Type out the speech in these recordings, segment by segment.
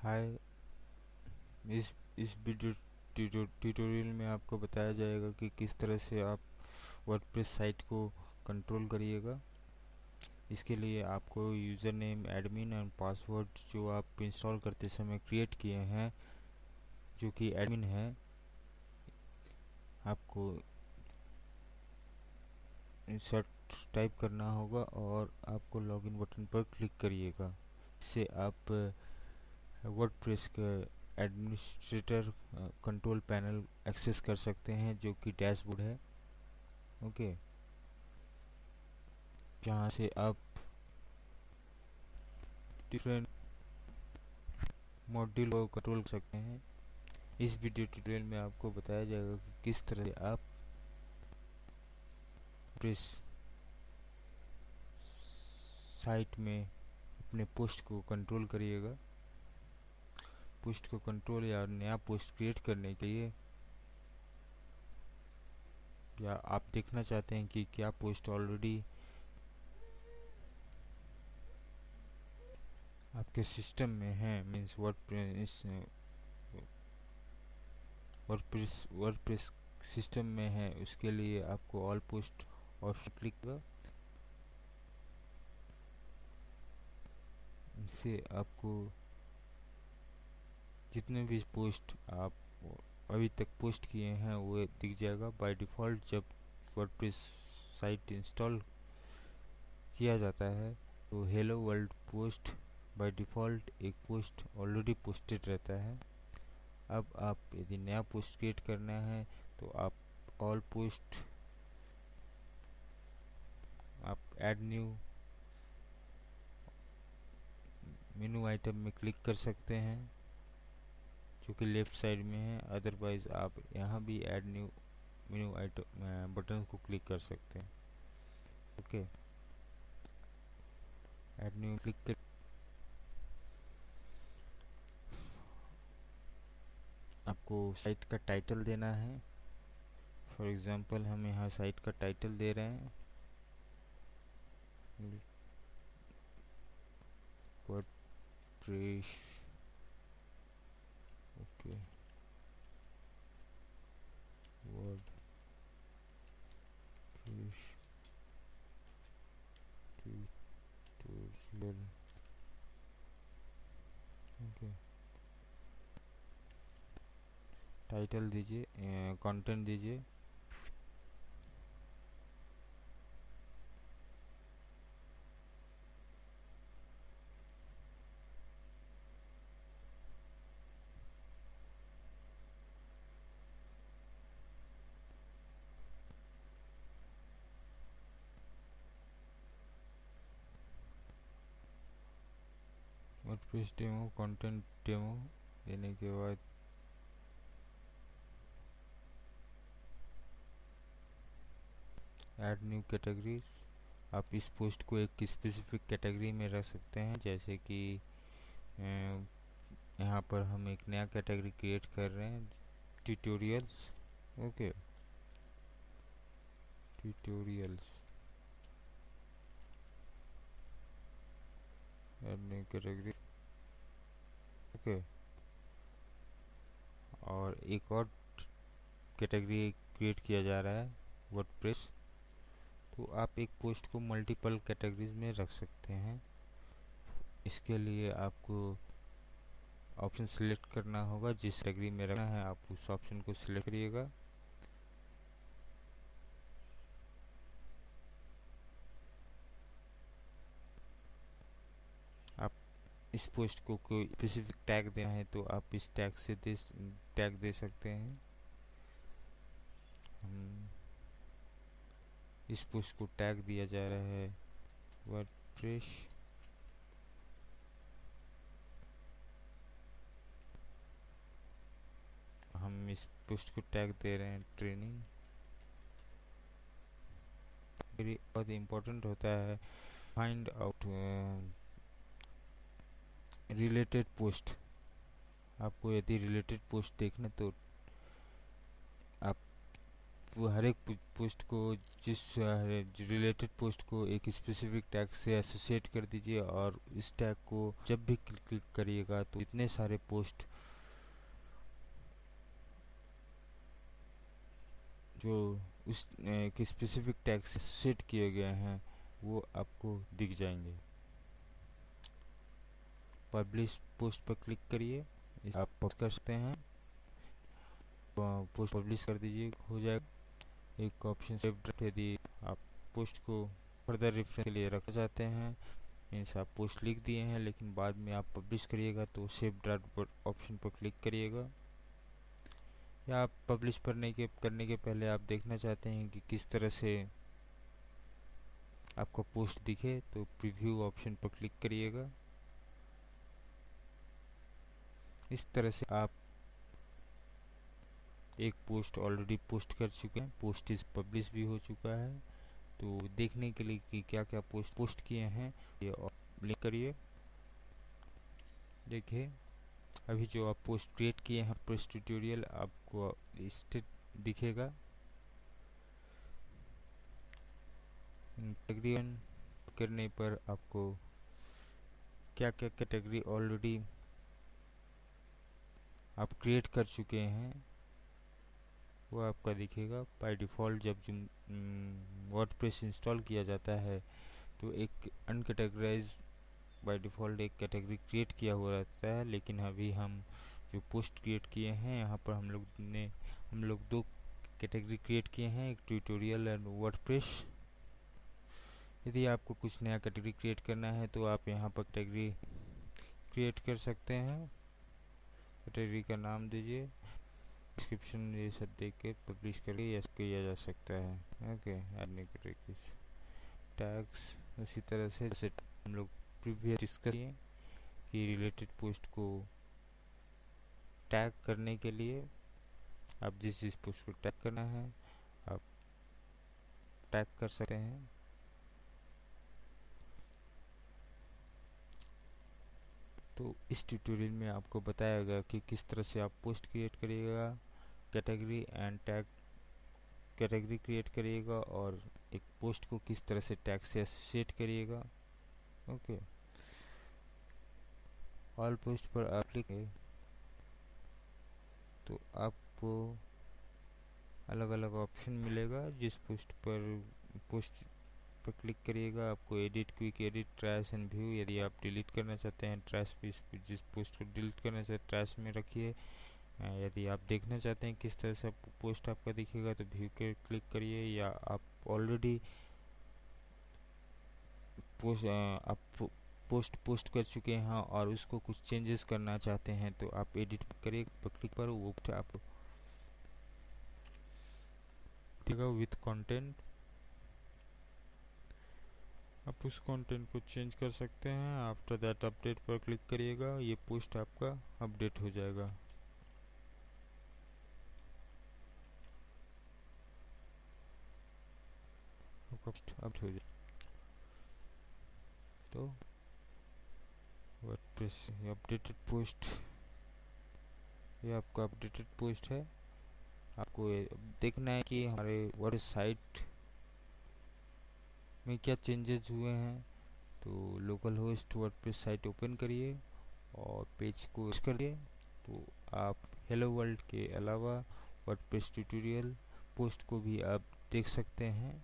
हाय। इस video tutorial में आपको बताया जाएगा कि किस तरह से आप वर्डप्रेस साइट को कंट्रोल करिएगा। इसके लिए आपको user name, admin and password जो आप इंस्टॉल करते समय क्रिएट किए हैं, जो कि एडमिन है, आपको इंसर्ट टाइप करना होगा और आपको लॉगिन बटन पर क्लिक करिएगा। इससे आप वर्डप्रेस का एडमिनिस्ट्रेटर कंट्रोल पैनल एक्सेस कर सकते हैं, जो कि डैशबोर्ड है। ओके, जहाँ से आप डिफरेंट मॉड्यूल को कंट्रोल कर सकते हैं। इस वीडियो ट्यूटोरियल में आपको बताया जाएगा कि किस तरह से आप प्रेस साइट में अपने पोस्ट को कंट्रोल करिएगा। पोस्ट को कंट्रोल या नया पोस्ट क्रिएट करने के लिए, या आप देखना चाहते हैं कि क्या पोस्ट ऑलरेडी आपके सिस्टम में है, मीन्स वर्डप्रेस सिस्टम में है, उसके लिए आपको ऑल पोस्ट ऑप्शन क्लिक करेगा। इससे आपको जितने भी पोस्ट आप अभी तक पोस्ट किए हैं वो दिख जाएगा। बाय डिफ़ॉल्ट जब वर्डप्रेस साइट इंस्टॉल किया जाता है तो hello world post by default एक पोस्ट ऑलरेडी पोस्टेड रहता है। अब आप यदि नया पोस्ट क्रिएट करना है तो आप ऑल पोस्ट, आप ऐड न्यू मेनू आइटम में क्लिक कर सकते हैं, जो कि लेफ्ट साइड में है। अदरवाइज आप यहाँ भी add new menu item button को क्लिक कर सकते हैं। ओके, ऐड न्यू क्लिक कर आपको साइट का टाइटल देना है। फॉर एग्जांपल हम यहाँ साइट का टाइटल दे रहे हैं WordPress. Okay, WordPress tutorial. Okay, title दीजिए, कंटेंट दीजिए। वर्डप्रेस डेमो, कंटेंट डेमो देने के बाद ऐड न्यू कैटेगरी। आप इस पोस्ट को एक स्पेसिफिक कैटेगरी में रख सकते हैं, जैसे कि यहाँ पर हम एक नया कैटेगरी क्रिएट कर रहे हैं, tutorials. Okay, tutorials, add new category. Okay, और एक और कैटेगरी क्रिएट किया जा रहा है, वर्डप्रेस। तो आप एक पोस्ट को मल्टीपल कैटेगरीज में रख सकते हैं। इसके लिए आपको ऑप्शन सिलेक्ट करना होगा, जिस कैटेगरी में रखना है आप उस ऑप्शन को सिलेक्ट करिएगा। आप इस पोस्ट को कोई स्पेसिफिक टैग देना है तो आप इस टैग दे सकते हैं। हम इस पोस्ट को टैग दिया जा रहा है वर्डप्रेस। हम इस पोस्ट को टैग दे रहे हैं ट्रेनिंग। बहुत इम्पोर्टेंट होता है फाइंड आउट रिलेटेड पोस्ट। आपको यदि रिलेटेड पोस्ट देखना तो आप हर एक पोस्ट को, जिस रिलेटेड पोस्ट को एक स्पेसिफिक टैग से एसोसिएट कर दीजिए, और इस टैग को जब भी क्लिक करिएगा तो इतने सारे पोस्ट जो उस एक स्पेसिफिक टैग से सेट किए गए हैं वो आपको दिख जाएंगे। पब्लिश पोस्ट पर क्लिक करिए, आप पोस्ट कर सकते हैं, पोस्ट पब्लिश कर दीजिए, हो जाएगा। एक ऑप्शन सेव ड्राफ्ट, यदि आप पोस्ट को फर्दर रेफरेंस के लिए रखना चाहते हैं, मीन्स आप पोस्ट लिख दिए हैं लेकिन बाद में आप पब्लिश करिएगा तो सेव ड्राफ्ट ऑप्शन पर क्लिक करिएगा। या आप पब्लिश करने के पहले आप देखना चाहते हैं कि किस तरह से आपका पोस्ट दिखे तो प्रीव्यू ऑप्शन पर क्लिक करिएगा। इस तरह से आप एक पोस्ट ऑलरेडी पोस्ट कर चुके हैं, पोस्ट इस पब्लिश भी हो चुका है। तो देखने के लिए कि क्या क्या पोस्ट किए हैं ये क्लिक करिए। देखिए अभी जो आप पोस्ट क्रिएट किए हैं पोस्ट ट्यूटोरियल आपको स्टेट दिखेगा। कैटेगरी करने पर आपको क्या क्या कैटेगरी ऑलरेडी आप क्रिएट कर चुके हैं वो आपका दिखेगा। बाय डिफ़ॉल्ट जब वर्डप्रेस इंस्टॉल किया जाता है तो एक अनकैटेगराइज बाय डिफ़ॉल्ट एक कैटेगरी क्रिएट किया हुआ रहता है, लेकिन अभी हम जो पोस्ट क्रिएट किए हैं यहाँ पर हम लोग दो कैटेगरी क्रिएट किए हैं, एक ट्यूटोरियल एंड वर्डप्रेस। यदि आपको कुछ नया कैटेगरी क्रिएट करना है तो आप यहाँ पर कैटेगरी क्रिएट कर सकते हैं। कैटेगरी का नाम दीजिए, डिस्क्रिप्शन ये सब देख के पब्लिश करके यस किया जा सकता है। ओके, कैटेगरीज टैग्स उसी तरह से जैसे हम लोग प्रीवियस डिस्कस किए कि रिलेटेड पोस्ट को टैग करने के लिए आप जिस पोस्ट को टैग करना है आप टैग कर सकते हैं। तो इस ट्यूटोरियल में आपको बताया गया कि किस तरह से आप पोस्ट क्रिएट करिएगा, category and tag category create करिएगा, और एक पोस्ट को किस तरह से टैग से एसोसिएट करिएगा। ओके, ऑल पोस्ट पर आप क्लिक तो आपको अलग अलग ऑप्शन मिलेगा। जिस पोस्ट पर क्लिक करिएगा आपको edit, quick edit, trash and view. यदि आप डिलीट करना चाहते हैं ट्रैश पे, जिस पोस्ट को डिलीट करना चाहते हैं ट्रैश में रखिए। यदि आप देखना चाहते हैं किस तरह से पोस्ट आपका दिखेगा तो व्यू के क्लिक करिए। या आप ऑलरेडी पोस्ट कर चुके हैं और उसको कुछ चेंजेस करना चाहते हैं तो आप एडिट करिए पर क्लिक पर वो आप दिखेगा विथ कंटेंट। आप उस कंटेंट को चेंज कर सकते हैं। आफ्टर दैट अपडेट पर क्लिक करिएगा, ये पोस्ट आपका अपडेट हो जाएगा। अपडेट हो जाए तो वर्डप्रेस अपडेटेड पोस्ट, ये आपका अपडेटेड पोस्ट है। आपको देखना है कि हमारे वर्ड साइट में क्या चेंजेस हुए हैं। तो local host WordPress site open करिए और पेज को करिए तो आप हेलो वर्ल्ड के अलावा वर्डप्रेस ट्यूटोरियल पोस्ट को भी आप देख सकते हैं।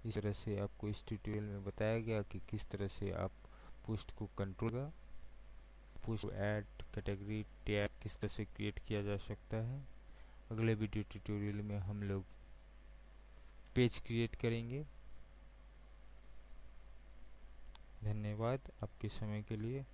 इस तरह से आपको इस ट्यूटोरियल में बताया गया कि किस तरह से आप पोस्ट को कंट्रोल का पोस्ट ऐड कैटेगरी टैग किस तरह से क्रिएट किया जा सकता है। अगले वीडियो ट्यूटोरियल में हम लोग पेज क्रिएट करेंगे। धन्यवाद आपके समय के लिए।